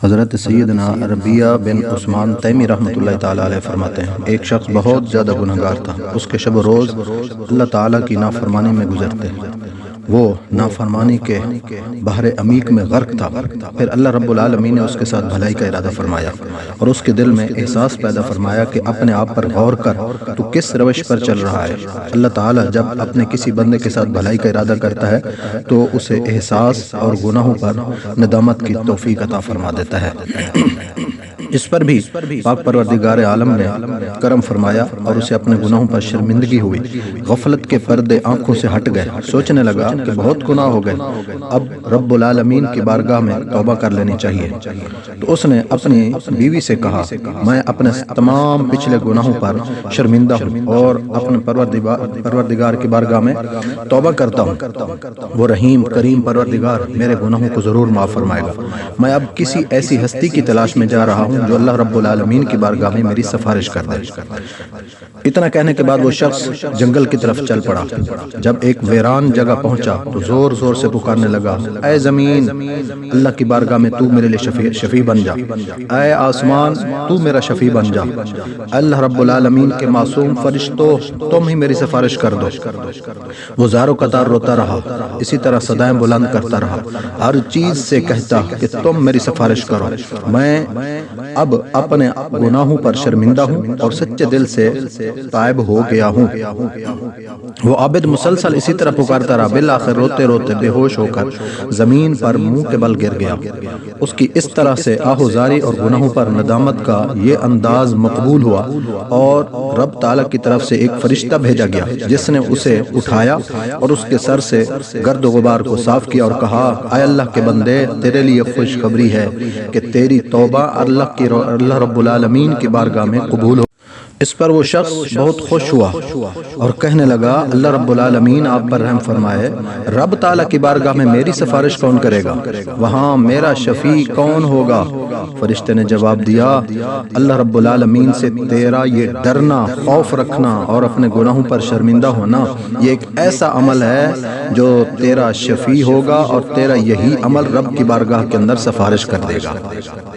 حضرت سیدنا ربیہ بن عثمان تیمی رحمۃ اللہ تعالیٰ علیہ فرماتے ہیں، ایک شخص بہت زیادہ گنہگار تھا۔ اس کے شب و روز اللہ تعالیٰ کی نافرمانی میں گزرتے، وہ نافرمانی کے بحر عمیق میں غرق تھا۔ پھر اللہ رب العالمین نے اس کے ساتھ بھلائی کا ارادہ فرمایا اور اس کے دل میں احساس پیدا فرمایا کہ اپنے آپ پر غور کر، تو کس روش پر چل رہا ہے۔ اللہ تعالیٰ جب اپنے کسی بندے کے ساتھ بھلائی کا ارادہ کرتا ہے تو اسے احساس اور گناہوں پر ندامت کی توفیق عطا فرما دیتا ہے۔ اس پر بھی پاک پروردگار عالم نے کرم فرمایا اور اسے اپنے گناہوں پر شرمندگی ہوئی۔ غفلت کے پردے آنکھوں سے ہٹ گئے، سوچنے لگا کہ بہت گناہ ہو گئے، اب رب العالمین کی بارگاہ میں توبہ کر لینی چاہیے۔ تو اس نے اپنی بیوی سے کہا، میں اپنے تمام پچھلے گناہوں پر شرمندہ ہوں اور اپنے پروردگار کی بارگاہ میں توبہ کرتا ہوں۔ وہ رحیم کریم پروردگار میرے گناہوں کو ضرور معاف فرمائے گا۔ میں اب کسی ایسی ہستی کی تلاش میں جا رہا ہوں جو اللہ رب العالمین کی بارگاہ میں میری سفارش کر دے۔ اتنا کہنے کے بعد وہ شخص جنگل کی طرف چل پڑا۔ جب ایک ویران جگہ پہنچا تو زور زور سے پکارنے لگا، اے زمین، اللہ کی بارگاہ میں تو میرے لیے شفیع بن جا۔ اے آسمان، تو میرا شفیع بن جا۔ اللہ رب العالمین کے معصوم فرشتوں، تم ہی میری سفارش کر دو۔ وہ زاروں قطار روتا رہا، اسی طرح صدائیں بلند کرتا رہا، ہر چیز سے کہتا کہ تم میری سفارش کرو۔ میں اب اپنے گناہوں پر شرمندہ ہوں اور سچے دل سے تائب ہو گیا ہوں۔ وہ عابد مسلسل اسی طرح پکارتا رہا، بالآخر روتے روتے بے ہوش ہو کر زمین پر منہ کے بل گر گیا۔ اس کی اس طرح سے آہوزاری اور گناہوں پر ندامت کا یہ انداز مقبول ہوا اور رب تعالیٰ کی طرف سے ایک فرشتہ بھیجا گیا جس نے اسے اٹھایا اور اس کے سر سے گرد و غبار کو صاف کیا اور کہا، اے اللہ کے بندے، تیرے لیے خوشخبری ہے کہ تیری توبہ اللہ رب العالمین کی بارگاہ میں قبول ہو۔ اس پر وہ شخص بہت خوش ہوا اور کہنے لگا، اللہ رب العالمین آپ پر رحم فرمائے، رب تعالیٰ کی بارگاہ میں میری سفارش کون کرے گا؟ وہاں میرا شفیع کون ہوگا؟ فرشتے نے جواب دیا، اللہ رب العالمین سے تیرا یہ ڈرنا، خوف رکھنا اور اپنے گناہوں پر شرمندہ ہونا، یہ ایک ایسا عمل ہے جو تیرا شفیع ہوگا اور تیرا یہی عمل رب کی بارگاہ کے اندر سفارش کر دے گا۔